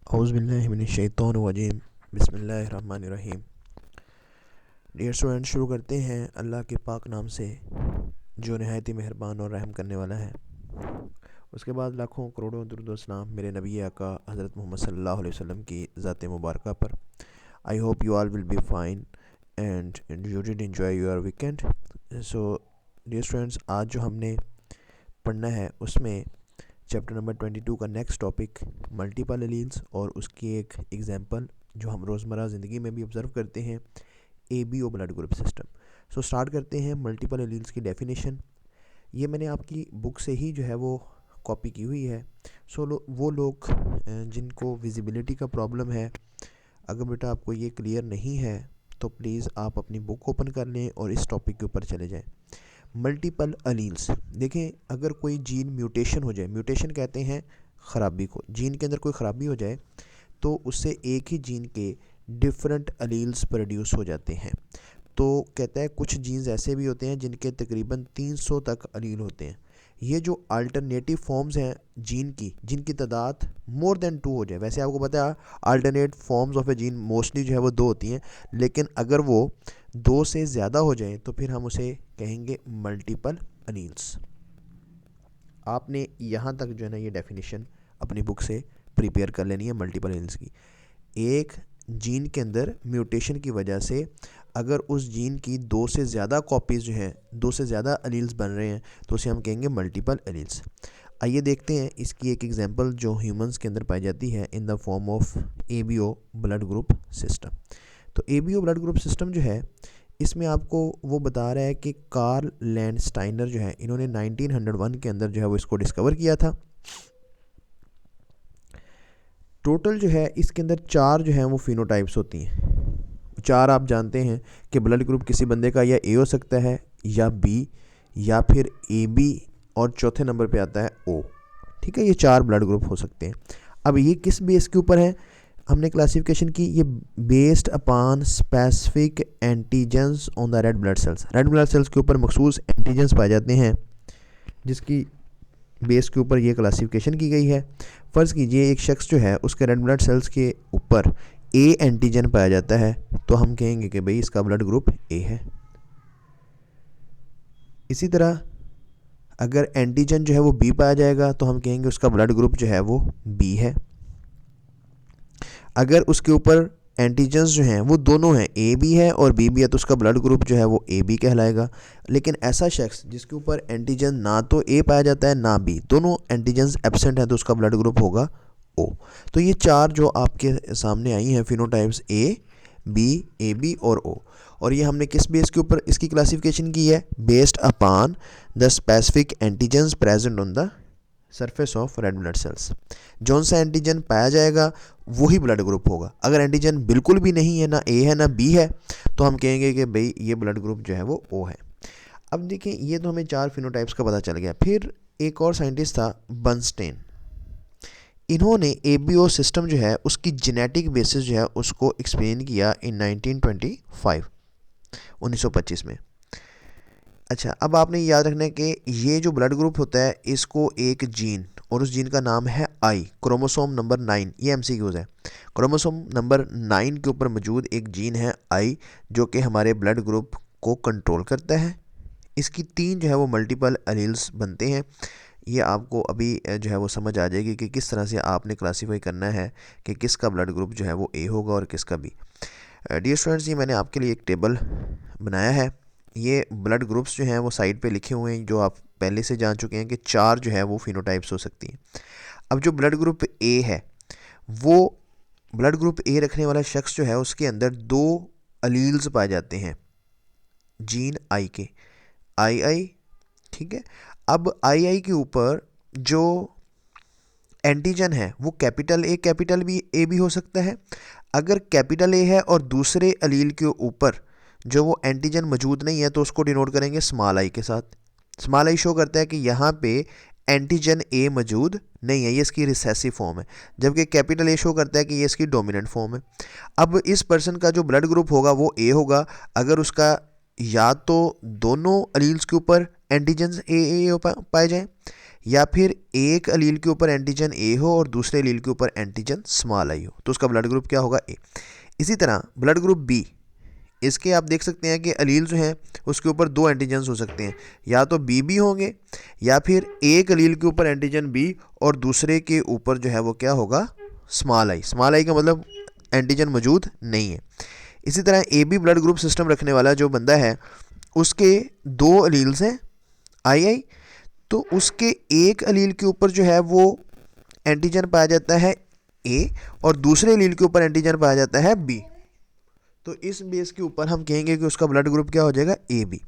औज़ुबिल्लाहिमिनश्शैतानिर्रजीम बिस्मिल्लाहिर्रहमानिर्रहीम। Dear student, शुरू करते हैं अल्लाह के पाक नाम से जो नहायत ही मेहरबान और रहम करने वाला है। उसके बाद लाखों करोड़ों दुरूद व सलाम मेरे नबी आका हज़रत मोहम्मद सल्लल्लाहु अलैहि वसल्लम की ज़ात मुबारक पर। I hope you all will be fine and you did enjoy your weekend. So dear students, आज जो हमने पढ़ना है उसमें चैप्टर नंबर 22 का नेक्स्ट टॉपिक मल्टीपल एलील्स और उसकी एक एग्जांपल जो हम रोज़मर्रा ज़िंदगी में भी ऑब्ज़र्व करते हैं, ABO blood group system. So start करते हैं मल्टीपल एलील्स की डेफिनेशन। ये मैंने आपकी बुक से ही जो है वो कॉपी की हुई है। वो लोग जिनको विजिबिलिटी का प्रॉब्लम है, अगर बेटा आपको ये क्लियर नहीं है तो प्लीज़ आप अपनी बुक ओपन कर लें और इस टॉपिक के ऊपर चले जाएँ। मल्टीपल अलील्स, देखें अगर कोई जीन म्यूटेशन हो जाए, म्यूटेशन कहते हैं ख़राबी को, जीन के अंदर कोई ख़राबी हो जाए तो उससे एक ही जीन के डिफरेंट अलील्स प्रोड्यूस हो जाते हैं। तो कहता है कुछ जीन्स ऐसे भी होते हैं जिनके तकरीबन 300 तक अलील होते हैं। ये जो अल्टरनेटिव फॉर्म्स हैं जीन की, जिनकी तादाद मोर देन 2 हो जाए, वैसे आपको पता है alternate forms of A gene mostly जो है वो 2 होती हैं, लेकिन अगर वो 2 से ज़्यादा हो जाए तो फिर हम उसे कहेंगे मल्टीपल अलील्स। आपने यहाँ तक जो है ना ये डेफिनेशन अपनी बुक से प्रिपेयर कर लेनी है मल्टीपल एलील्स की। एक जीन के अंदर म्यूटेशन की वजह से अगर उस जीन की 2 से ज़्यादा कॉपीज़ जो हैं, 2 से ज़्यादा अलील्स बन रहे हैं तो उसे हम कहेंगे मल्टीपल एलील्स। आइए देखते हैं इसकी एक एग्जांपल जो ह्यूमंस के अंदर पाई जाती है in the form of ABO blood group system. तो एबीओ ब्लड ग्रुप सिस्टम जो है इसमें आपको वो बता रहा है कि कार्ल लैंडस्टाइनर जो है इन्होंने 1901 के अंदर जो है वो इसको डिस्कवर किया था। टोटल जो है इसके अंदर 4 जो हैं वो फिनोटाइप्स होती हैं। 4 आप जानते हैं कि ब्लड ग्रुप किसी बंदे का या ए हो सकता है या बी या फिर ए बी और चौथे नंबर पे आता है ओ। ठीक है, ये 4 ब्लड ग्रुप हो सकते हैं। अब ये किस बेस के ऊपर है हमने क्लासिफिकेशन की, ये based upon specific antigens on the red blood cells. Red blood cells के ऊपर मखसूस एंटीजेंस पाए जाते हैं जिसकी बेस के ऊपर ये क्लासिफिकेशन की गई है। फ़र्ज़ कीजिए एक शख्स जो है उसके रेड ब्लड सेल्स के ऊपर ए एंटीजन पाया जाता है तो हम कहेंगे कि भाई इसका ब्लड ग्रुप ए है। इसी तरह अगर एंटीजन जो है वो बी पाया जाएगा तो हम कहेंगे उसका ब्लड ग्रुप जो है वो बी है। अगर उसके ऊपर एंटीजन्स जो हैं वो दोनों हैं, ए बी है और बी भी है, तो उसका ब्लड ग्रुप जो है वो ए बी कहलाएगा। लेकिन ऐसा शख्स जिसके ऊपर एंटीजन ना तो ए पाया जाता है ना बी, दोनों एंटीजन्स एब्सेंट हैं, तो उसका ब्लड ग्रुप होगा ओ। तो ये 4 जो आपके सामने आई हैं फिनोटाइप्स, ए बी और ओ, और ये हमने किस बेस के ऊपर इसकी क्लासिफिकेशन की है? Based upon the specific antigens present on the surface of red blood cells. जौन सा एंटीजन पाया जाएगा वही ब्लड ग्रुप होगा। अगर एंटीजन बिल्कुल भी नहीं है, ना ए है ना बी है, तो हम कहेंगे कि भाई ये ब्लड ग्रुप जो है वो ओ है। अब देखिए ये तो हमें 4 फिनोटाइप्स का पता चल गया। फिर एक और साइंटिस्ट था बर्नस्टेन, इन्होंने एबीओ सिस्टम जो है उसकी जेनेटिक बेसिस जो है उसको एक्सप्लेन किया इन 1925 में। अच्छा, अब आपने याद रखना है कि ये जो ब्लड ग्रुप होता है इसको एक जीन, और उस जीन का नाम है आई, क्रोमोसोम नंबर 9, ये एमसीक्यूज़ है। क्रोमोसोम नंबर 9 के ऊपर मौजूद एक जीन है आई जो कि हमारे ब्लड ग्रुप को कंट्रोल करता है। इसकी 3 जो है वो मल्टीपल एलील्स बनते हैं। ये आपको अभी जो है वो समझ आ जाएगी कि किस तरह से आपने क्लासीफाई करना है कि किसका ब्लड ग्रुप जो है वो ए होगा और किसका बी। डियर स्टूडेंट्स, ये मैंने आपके लिए एक टेबल बनाया है। ये ब्लड ग्रुप्स जो हैं वो साइड पे लिखे हुए हैं, जो आप पहले से जान चुके हैं कि 4 जो है वो फिनोटाइप्स हो सकती हैं। अब जो ब्लड ग्रुप ए है, वो ब्लड ग्रुप ए रखने वाला शख्स जो है उसके अंदर 2 अलील्स पाए जाते हैं जीन आई के, आई। ठीक है, अब आई के ऊपर जो एंटीजन है वो कैपिटल ए भी हो सकता है। अगर कैपिटल ए है और दूसरे अलील के ऊपर जो वो एंटीजन मौजूद नहीं है तो उसको डिनोट करेंगे स्मॉल आई के साथ। स्मॉल आई शो करता है कि यहाँ पे एंटीजन ए मौजूद नहीं है, ये इसकी रिसेसिव फॉर्म है, जबकि कैपिटल ए शो करता है कि ये इसकी डोमिनेंट फॉर्म है। अब इस पर्सन का जो ब्लड ग्रुप होगा वो ए होगा अगर उसका या तो दोनों अलील्स के ऊपर एंटीजन ए पाए जाएं, या फिर एक अलील के ऊपर एंटीजन ए हो और दूसरे अलील के ऊपर एंटीजन स्मॉल आई हो, तो उसका ब्लड ग्रुप क्या होगा? ए। इसी तरह ब्लड ग्रुप बी, इसके आप देख सकते हैं कि अलील जो हैं उसके ऊपर दो एंटीजन्स हो सकते हैं, या तो बी बी होंगे या फिर एक अलील के ऊपर एंटीजन बी और दूसरे के ऊपर जो है वो क्या होगा? Small I. स्मॉल आई का मतलब एंटीजन मौजूद नहीं है। इसी तरह A B blood group system रखने वाला जो बंदा है उसके दो अलील्स हैं आई आई, तो उसके एक अलील के ऊपर जो है वो एंटीजन पाया जाता है ए और दूसरे अलील के ऊपर एंटीजन पाया जाता है बी। तो इस बेस के ऊपर हम कहेंगे कि उसका ब्लड ग्रुप क्या हो जाएगा? A B.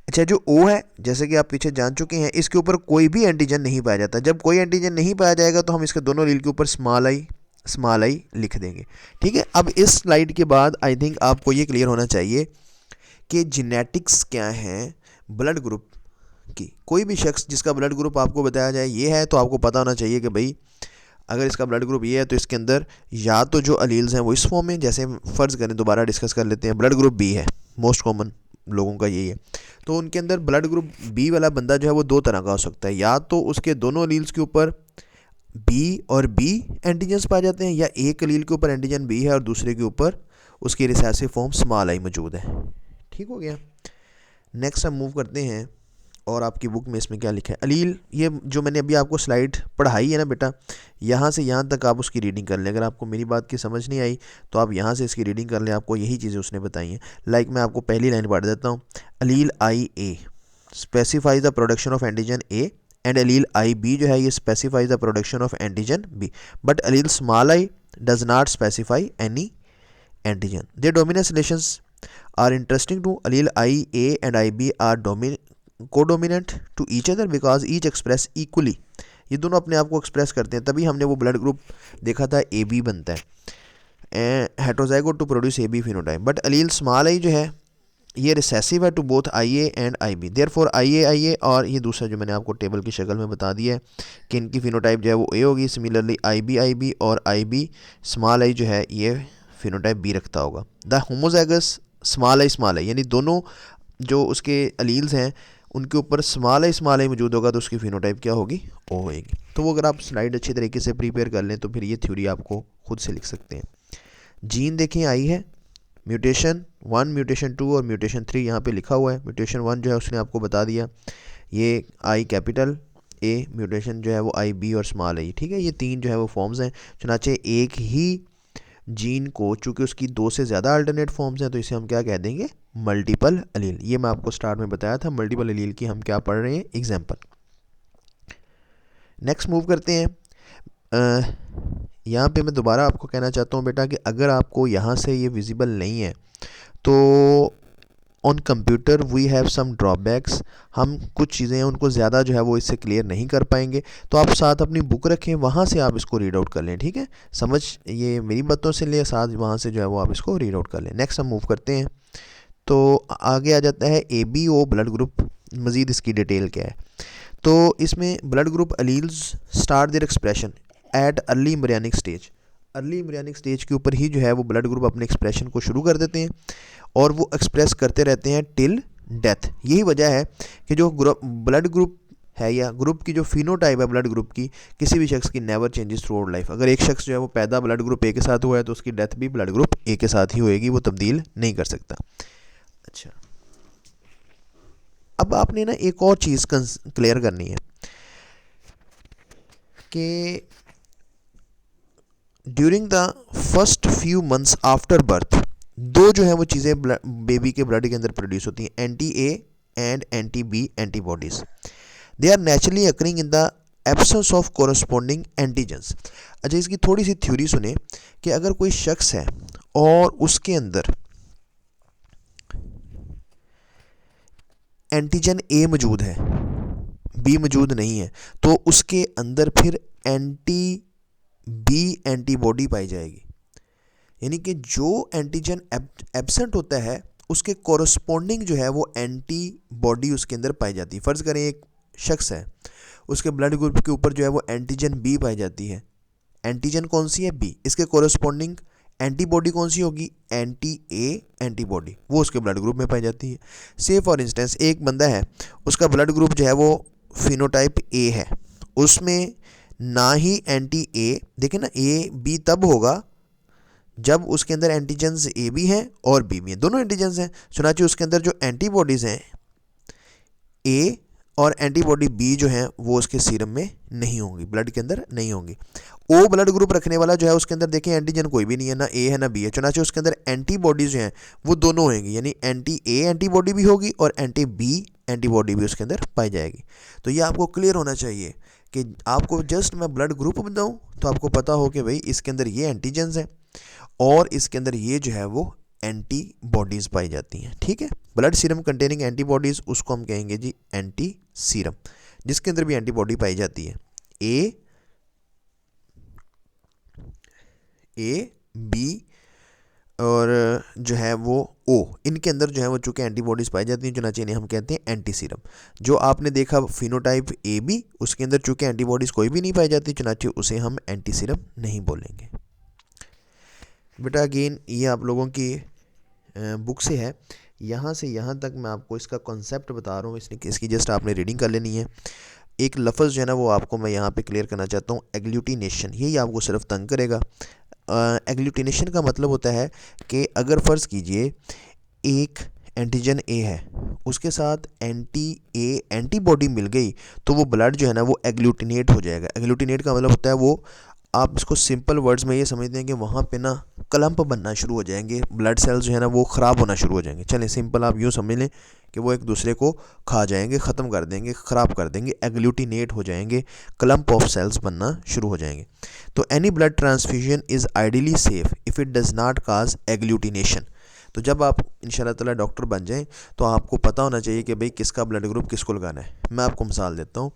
अच्छा, जो ओ है जैसे कि आप पीछे जान चुके हैं, इसके ऊपर कोई भी एंटीजन नहीं पाया जाता। जब कोई एंटीजन नहीं पाया जाएगा तो हम इसके दोनों अलील के ऊपर स्मॉल आई लिख देंगे। ठीक है, अब इस स्लाइड के बाद आई थिंक आपको ये क्लियर होना चाहिए कि जेनेटिक्स क्या है ब्लड ग्रुप की। कोई भी शख्स जिसका ब्लड ग्रुप आपको बताया जाए ये है, तो आपको पता होना चाहिए कि भाई अगर इसका ब्लड ग्रुप ये है तो इसके अंदर या तो जो अलील्स हैं वो इस फॉर्म में, जैसे फ़र्ज़ करें दोबारा डिस्कस कर लेते हैं, ब्लड ग्रुप बी है, मोस्ट कॉमन लोगों का यही है, तो उनके अंदर ब्लड ग्रुप बी वाला बंदा जो है वो दो तरह का हो सकता है। या तो उसके दोनों अलील्स के ऊपर बी और बी एंटीजन्स पाए जाते हैं, या एक अलील के ऊपर एंटीजन बी है और दूसरे के ऊपर उसकी रिसेसिव फॉर्म स्मॉल आई मौजूद है। ठीक हो गया। नेक्स्ट हम मूव करते हैं और आपकी बुक में इसमें क्या लिखा है। अलील, ये जो मैंने अभी आपको स्लाइड पढ़ाई है ना बेटा, यहाँ से यहाँ तक आप उसकी रीडिंग कर लें। अगर आपको मेरी बात की समझ नहीं आई तो आप यहाँ से इसकी रीडिंग कर लें, आपको यही चीज़ें उसने बताई हैं। लाइक मैं आपको पहली लाइन पढ़ देता हूँ। Allele I A specifies the production of antigen A and allele I B जो है ये specifies the production of antigen B, but allele small I does not specify any antigen. Their dominance relations are interesting to allele I A and I B are codominant to each other because each express equally। ये दोनों अपने आप को express करते हैं, तभी हमने वो ब्लड ग्रुप देखा था ए बी बनता है, heterozygote to produce A B phenotype. But allele small I जो है ये रिसेसिव है to both I A and I B. Therefore I A और ये दूसरा जो मैंने आपको टेबल की शक्ल में बता दिया है कि इनकी फिनोटाइप जो है वो ए होगी। सिमिलरली आई बी और आई बी स्मॉल आई जो है ये फिनोटाइप बी रखता होगा। द होमोजाइगस स्मॉल आई यानी दोनों जो उसके अलील्स हैं उनके ऊपर स्मॉल आई मौजूद होगा तो उसकी फिनोटाइप क्या होगी? ओ होगी। तो वो अगर आप स्लाइड अच्छी तरीके से प्रिपेयर कर लें तो फिर ये थ्योरी आपको खुद से लिख सकते हैं। जीन देखें आई है, म्यूटेशन 1, म्यूटेशन 2 और म्यूटेशन 3 यहाँ पे लिखा हुआ है। म्यूटेशन 1 जो है उसने आपको बता दिया, ये आई कैपिटल ए, म्यूटेशन जो है वो आई बी और स्मॉल आई। ठीक है, ये तीन जो है वो फॉर्म्स हैं। चुनाचे एक ही जीन को चूँकि उसकी दो से ज़्यादा अल्टरनेट फॉर्म्स हैं तो इसे हम क्या कह देंगे? मल्टीपल अलील। ये मैं आपको स्टार्ट में बताया था, मल्टीपल अलील की हम क्या पढ़ रहे हैं? एग्जाम्पल। नेक्स्ट मूव करते हैं। यहाँ पे मैं दोबारा आपको कहना चाहता हूँ बेटा कि अगर आपको यहाँ से ये विजिबल नहीं है तो on computer we have some drawbacks. हम कुछ चीज़ें हैं उनको ज़्यादा जो है वो इससे क्लियर नहीं कर पाएंगे, तो आप साथ अपनी बुक रखें, वहाँ से आप इसको रीड आउट कर लें। ठीक है, समझ ये मेरी बातों से ले, साथ वहाँ से जो है वो आप इसको रीड आउट कर लें। नेक्स्ट हम मूव करते हैं तो आगे आ जाता है A B O blood group. मज़ीद इसकी डिटेल क्या है? तो इसमें blood group alleles start their expression at early embryonic stage. Early embryonic stage के ऊपर ही जो है वो ब्लड ग्रुप अपने एक्सप्रेशन को शुरू कर देते हैं और वो एक्सप्रेस करते रहते हैं टिल डेथ। यही वजह है कि जो ब्लड ग्रुप है या ग्रुप की जो फिनोटाइप है ब्लड ग्रुप की, किसी भी शख्स की never changes through out life. अगर एक शख्स जो है वो पैदा ब्लड ग्रुप ए के साथ हुआ है तो उसकी डेथ भी ब्लड ग्रुप ए के साथ ही होएगी, वो तब्दील नहीं कर सकता। अच्छा, अब आपने ना एक और चीज़ क्लियर करनी है कि during the first few months after birth दो जो है वो चीज़ें बेबी के ब्लड के अंदर प्रोड्यूस होती हैं, anti A and anti B antibodies. They are naturally occurring in the absence of corresponding antigens. अच्छा, इसकी थोड़ी सी थ्योरी सुने कि अगर कोई शख्स है और उसके अंदर एंटीजन ए मौजूद है, बी मौजूद नहीं है, तो उसके अंदर फिर एंटी बी एंटीबॉडी पाई जाएगी। यानी कि जो एंटीजन एब्सेंट होता है उसके कोरस्पॉन्डिंग जो है वो एंटीबॉडी उसके अंदर पाई जाती है। फ़र्ज़ करें एक शख्स है, उसके ब्लड ग्रुप के ऊपर जो है वो एंटीजन बी पाई जाती है। एंटीजन कौन सी है? बी। इसके कोरस्पॉन्डिंग एंटीबॉडी कौन सी होगी? एंटी ए एंटीबॉडी, वो उसके ब्लड ग्रुप में पाई जाती है। से फॉर इंस्टेंस एक बंदा है, उसका ब्लड ग्रुप जो है वो फिनोटाइप ए है, उसमें ना ही एंटी ए, देखें ना, ए बी तब होगा जब उसके अंदर एंटीजन्स ए भी हैं और बी भी हैं, दोनों एंटीजन्स हैं। चुनांचे उसके अंदर जो एंटीबॉडीज़ हैं ए और एंटीबॉडी बी जो है वो उसके सीरम में नहीं होंगी, ब्लड के अंदर नहीं होंगी। ओ ब्लड ग्रुप रखने वाला जो है उसके अंदर देखें एंटीजन कोई भी नहीं है, ना ए है ना बी है, चुनांचे उसके अंदर एंटीबॉडीज जो हैं वो दोनों होंगी, यानी एंटी ए एंटीबॉडी भी होगी और एंटी बी एंटीबॉडी भी उसके अंदर पाई जाएगी। तो ये आपको क्लियर होना चाहिए कि आपको जस्ट मैं ब्लड ग्रुप बताऊँ तो आपको पता हो कि भाई इसके अंदर ये एंटीजन्स हैं और इसके अंदर ये जो है वो एंटीबॉडीज़ पाई जाती हैं। ठीक है, ब्लड सीरम कंटेनिंग एंटीबॉडीज़ उसको हम कहेंगे जी एंटी सीरम, जिसके अंदर भी एंटीबॉडी पाई जाती है। ए बी और जो है वो ओ, इनके अंदर जो है वो चूँकि एंटीबॉडीज़ पाई जाती हैं, चुनांचे इन्हें हम कहते हैं एंटी सीरम। जो आपने देखा फिनोटाइप ए बी, उसके अंदर चूँकि एंटीबॉडीज़ कोई भी नहीं पाई जाती, चुनांचे उसे हम एंटी सीरम नहीं बोलेंगे। बेटा अगेन ये आप लोगों की बुक से है, यहाँ से यहाँ तक मैं आपको इसका कॉन्सेप्ट बता रहा हूँ, इसकी जस्ट आपने रीडिंग कर लेनी है। एक लफ्ज़ जो है ना वो आपको मैं यहाँ पे क्लियर करना चाहता हूँ, एग्लूटिनेशन, यही आपको सिर्फ तंग करेगा। एग्लूटिनेशन का मतलब होता है कि अगर फ़र्ज़ कीजिए एक एंटीजन ए है, उसके साथ एंटीबॉडी मिल गई, तो वो ब्लड जो है ना वो एग्लूटिनेट हो जाएगा। एग्लूटिनेट का मतलब होता है वो, आप इसको सिंपल वर्ड्स में ये समझते हैं कि वहाँ पे ना क्लम्प बनना शुरू हो जाएंगे, ब्लड सेल्स जो है ना वो ख़राब होना शुरू हो जाएंगे। चलें सिंपल आप यूँ समझ लें कि वो एक दूसरे को खा जाएंगे, ख़त्म कर देंगे, ख़राब कर देंगे, एग्लूटिनेट हो जाएंगे, क्लम्प ऑफ सेल्स बनना शुरू हो जाएंगे। तो any blood transfusion is ideally safe if it does not cause agglutination. तो जब आप इंशाल्लाह ताला डॉक्टर बन जाएं तो आपको पता होना चाहिए कि भाई किसका ब्लड ग्रुप किसको लगाना है। मैं आपको मिसाल देता हूँ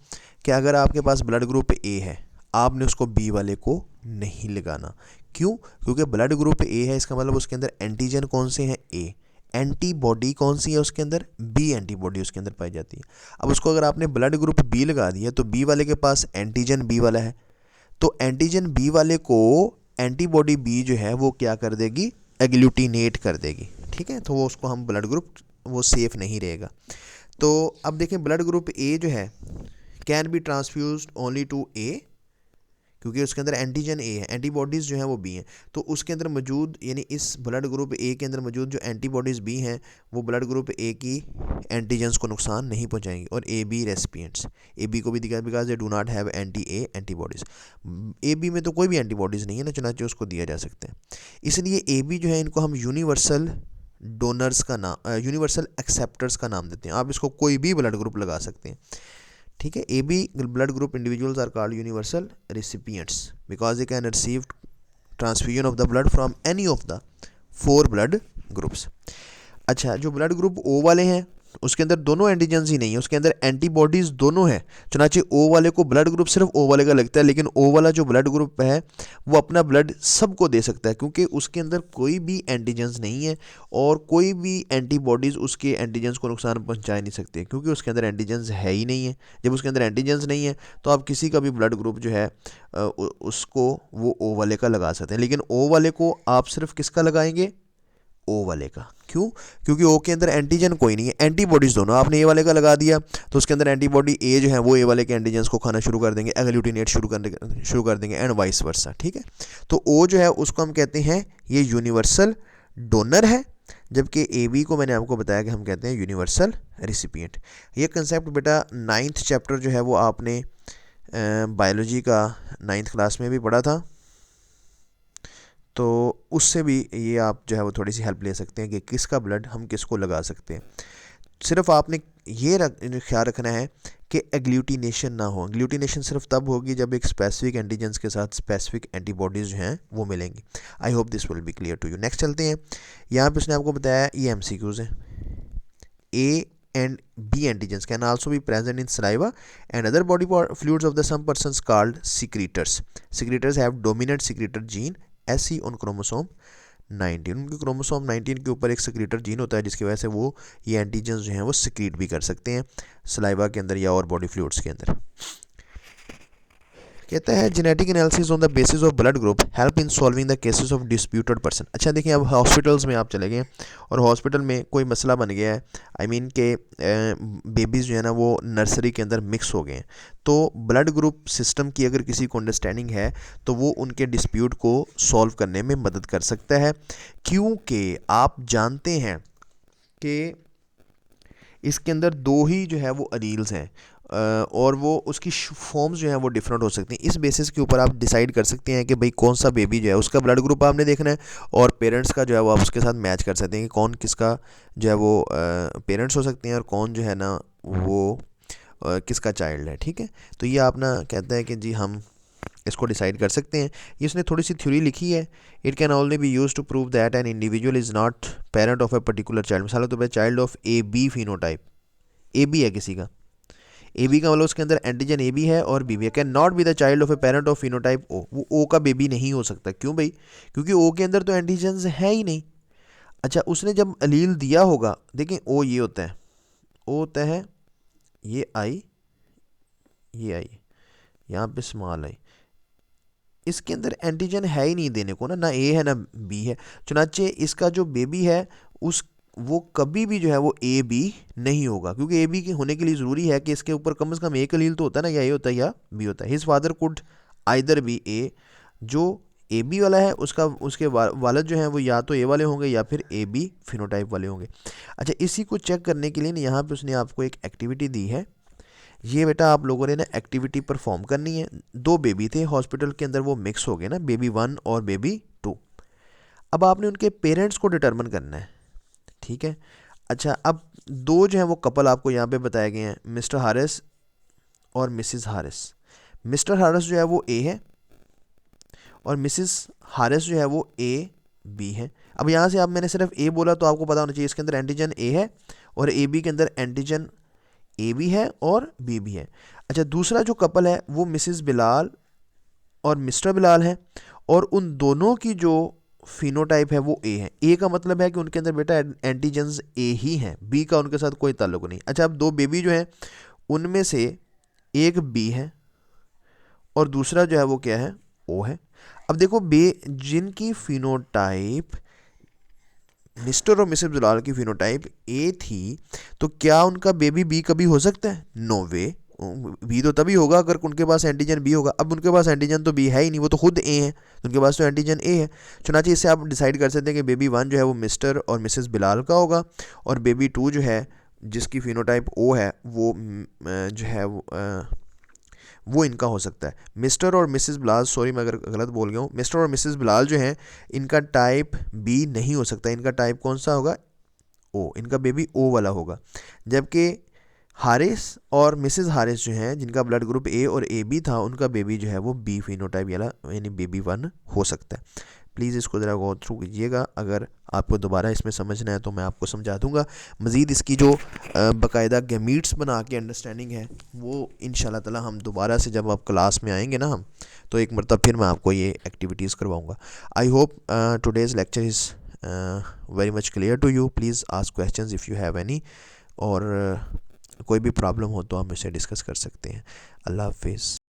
कि अगर आपके पास ब्लड ग्रुप ए है, आपने उसको बी वाले को नहीं लगाना। क्यों? क्योंकि ब्लड ग्रुप ए है, इसका मतलब उसके अंदर एंटीजन कौन से हैं? ए। एंटीबॉडी कौन सी है उसके अंदर? बी एंटीबॉडी उसके अंदर पाई जाती है। अब उसको अगर आपने ब्लड ग्रुप बी लगा दिया तो बी वाले के पास एंटीजन बी वाला है, तो एंटीजन बी वाले को एंटीबॉडी बी जो है वो क्या कर देगी? एग्लूटिनेट कर देगी। ठीक है, तो वो उसको हम ब्लड ग्रुप वो सेफ़ नहीं रहेगा। तो अब देखें ब्लड ग्रुप ए जो है कैन बी ट्रांसफ्यूज्ड ओनली टू ए, क्योंकि उसके अंदर एंटीजन ए है, एंटीबॉडीज़ जो हैं वो बी हैं, तो उसके अंदर मौजूद यानी इस ब्लड ग्रुप ए के अंदर मौजूद जो एंटीबॉडीज़ बी हैं वो ब्लड ग्रुप ए की एंटीजन्स को नुकसान नहीं पहुंचाएंगी। और A B recipients, A B को भी दिखा because they do not have anti A antibodies. A B में तो कोई भी एंटीबॉडीज़ नहीं है ना, चुनांचे उसको दिया जा सकते हैं। इसलिए ए बी जो है इनको हम यूनिवर्सल डोनर्स का नाम, यूनिवर्सल एक्सेप्टर्स का नाम देते हैं। आप इसको कोई भी ब्लड ग्रुप लगा सकते हैं। ठीक है, A B blood group individuals are called universal recipients because they can receive transfusion of the blood from any of the 4 blood groups. अच्छा, जो ब्लड ग्रुप ओ वाले हैं उसके अंदर दोनों एंटीजन्स ही नहीं है, उसके अंदर एंटीबॉडीज़ दोनों हैं। चुनांचे ओ वाले को ब्लड ग्रुप सिर्फ ओ वाले का लगता है, लेकिन ओ वाला जो ब्लड ग्रुप है वो अपना ब्लड सबको दे सकता है, क्योंकि उसके अंदर कोई भी एंटीजन्स नहीं है और कोई भी एंटीबॉडीज़ उसके एंटीजन्स को नुकसान पहुंचा नहीं सकते, क्योंकि उसके अंदर एंटीजन्स है ही नहीं है। जब उसके अंदर एंटीजन्स नहीं है तो आप किसी का भी ब्लड ग्रुप जो है उसको वो ओ वाले का लगा सकते हैं, लेकिन ओ वाले को आप सिर्फ किसका लगाएंगे? ओ वाले का। क्यों? क्योंकि ओ के अंदर एंटीजन कोई नहीं है, एंटीबॉडीज़ दोनों। आपने ए वाले का लगा दिया तो उसके अंदर एंटीबॉडी ए जो है वो ए वाले के एंटीजन्स को खाना शुरू कर देंगे, एग्लूटिनेट शुरू कर देंगे एंड वाइस वर्सा। ठीक है, तो ओ जो है उसको हम कहते हैं ये यूनिवर्सल डोनर है, जबकि ए बी को मैंने आपको बताया कि हम कहते हैं यूनिवर्सल रिसिपिएंट। ये कंसेप्ट बेटा 9th चैप्टर जो है वो आपने बायोलॉजी का 9th क्लास में भी पढ़ा था, तो उससे भी ये आप जो है वो थोड़ी सी हेल्प ले सकते हैं कि किसका ब्लड हम किसको लगा सकते हैं। सिर्फ आपने ये ख्याल रखना है कि एग्लूटिनेशन ना हो। एग्लूटिनेशन सिर्फ तब होगी जब एक स्पेसिफिक एंटीजन्स के साथ स्पेसिफिक एंटीबॉडीज़ जो हैं वो मिलेंगी। I hope this will be clear to you. Next चलते हैं, यहाँ पे उसने आपको बताया ये MCQs हैं। ए and B antigens can also be present in saliva and other body fluids of the some persons called secretors. Secretors have dominant secretor gene SE on chromosome 19। उनके क्रोमोसोम 19 के ऊपर एक secretor जीन होता है जिसकी वजह से वो ये एंटीजन्स जो हैं वो सिक्रीट भी कर सकते हैं सलाइवा के अंदर या और बॉडी फ्लूइड्स के अंदर। कहता है genetic analysis on the basis of blood group help in solving the cases of disputed person. अच्छा देखिए, अब हॉस्पिटल्स में आप चले गए और हॉस्पिटल में कोई मसला बन गया है, आई मीन के बेबीज़ जो है ना वो नर्सरी के अंदर मिक्स हो गए हैं, तो ब्लड ग्रुप सिस्टम की अगर किसी को अंडरस्टैंडिंग है तो वो उनके डिस्प्यूट को सॉल्व करने में मदद कर सकता है, क्योंकि आप जानते हैं कि इसके अंदर दो ही जो है वो अलील्स हैं और वो उसकी फॉर्म्स जो हैं वो डिफरेंट हो सकती हैं। इस बेसिस के ऊपर आप डिसाइड कर सकते हैं कि भाई कौन सा बेबी जो है उसका ब्लड ग्रुप आपने देखना है और पेरेंट्स का जो है वो आप उसके साथ मैच कर सकते हैं कि कौन किसका जो है वो पेरेंट्स हो सकते हैं और कौन जो है ना वो किसका चाइल्ड है। ठीक है, तो ये आप ना कहते हैं कि जी हम इसको डिसाइड कर सकते हैं। ये उसने थोड़ी सी थ्योरी लिखी है, it can only be use to prove that an individual is not parent of a particular child. मिसाल तो भाई child of A B phenotype, A B है किसी का, ए बी का मतलब उसके अंदर एंटीजन ए बी है और बी बी है, can not be the child of a parent of phenotype O. वो ओ का बेबी नहीं हो सकता, क्यों भाई? क्योंकि ओ के अंदर तो एंटीजन्स है ही नहीं। अच्छा, उसने जब अलील दिया होगा, देखें ओ ये होता है, ओ होता है ये आई, ये आई, यहाँ पे स्मॉल आई, इसके अंदर एंटीजन है ही नहीं देने को ना, ना ए है ना बी है, चुनाचे इसका जो बेबी है उस वो कभी भी जो है वो ए बी नहीं होगा, क्योंकि ए बी के होने के लिए ज़रूरी है कि इसके ऊपर कम से कम एक अलील तो होता है ना, या ए होता है या बी होता है। His father could either be A, जो ए बी वाला है उसका उसके वालद जो हैं वो या तो ए वाले होंगे या फिर ए बी फिनोटाइप वाले होंगे। अच्छा, इसी को चेक करने के लिए ना यहाँ पे उसने आपको एक एक्टिविटी दी है। ये बेटा आप लोगों ने ना एक्टिविटी परफॉर्म करनी है। दो बेबी थे हॉस्पिटल के अंदर, वो मिक्स हो गए ना, बेबी 1 और बेबी 2। अब आपने उनके पेरेंट्स को डिटर्मिन करना है। ठीक है, अच्छा अब दो जो हैं वो कपल आपको यहाँ पे बताए गए हैं, मिस्टर हारिस और मिसिस हारिस। मिस्टर हारिस जो है वो ए है और मिसिस हारिस जो है वो ए बी है। अब यहाँ से आप मैंने सिर्फ ए बोला तो आपको पता होना चाहिए इसके अंदर एंटीजन ए है और ए बी के अंदर एंटीजन ए भी है और बी भी है। अच्छा, दूसरा जो कपल है वो मिसिस बिलाल और मिस्टर बिलाल है और उन दोनों की जो फिनोटाइप है वो ए है। ए का मतलब है कि उनके अंदर बेटा एंटीजन्स ए ही हैं, बी का उनके साथ कोई ताल्लुक नहीं। अच्छा, अब दो बेबी जो हैं उनमें से एक बी है और दूसरा जो है वो क्या है, ओ है। अब देखो जिनकी फिनोटाइप मिस्टर और मिसेस बिलाल की फिनोटाइप ए थी, तो क्या उनका बेबी बी कभी हो सकता है? नो वे। बी तो तभी होगा अगर उनके पास एंटीजन बी होगा। अब उनके पास एंटीजन तो बी है ही नहीं, वो तो खुद ए है, उनके पास तो एंटीजन ए है। चुनांचे इससे आप डिसाइड कर सकते हैं कि बेबी 1 जो है वो मिस्टर और मिसेस बिलाल का होगा और बेबी 2 जो है जिसकी फिनोटाइप ओ है वो जो है वो इनका हो सकता है। मिस्टर और मिसेस बिलाल, सॉरी मैं अगर गलत बोल गया हूँ, मिस्टर और मिसेस बिलाल जो हैं इनका टाइप बी नहीं हो सकता, इनका टाइप कौन सा होगा? ओ, इनका बेबी ओ वाला होगा। जबकि हारिस और मिसेस हारिस जो हैं जिनका ब्लड ग्रुप ए और ए बी था, उनका बेबी जो है वो बी फिनोटाइप वाला यानी बेबी 1 हो सकता है। प्लीज़ इसको ज़रा गो थ्रू कीजिएगा, अगर आपको दोबारा इसमें समझना है तो मैं आपको समझा दूंगा। मज़ीद इसकी जो बाकायदा गैमीट्स बना के अंडरस्टैंडिंग है वो इंशाल्लाह ताला हम दोबारा से जब आप क्लास में आएंगे ना हम, तो एक मरतब फिर मैं आपको ये एक्टिविटीज़ करवाऊँगा। I hope today's lecture is very much clear to you. Please ask questions if you have any, और कोई भी प्रॉब्लम हो तो हम इसे डिस्कस कर सकते हैं। अल्लाह हाफिज़।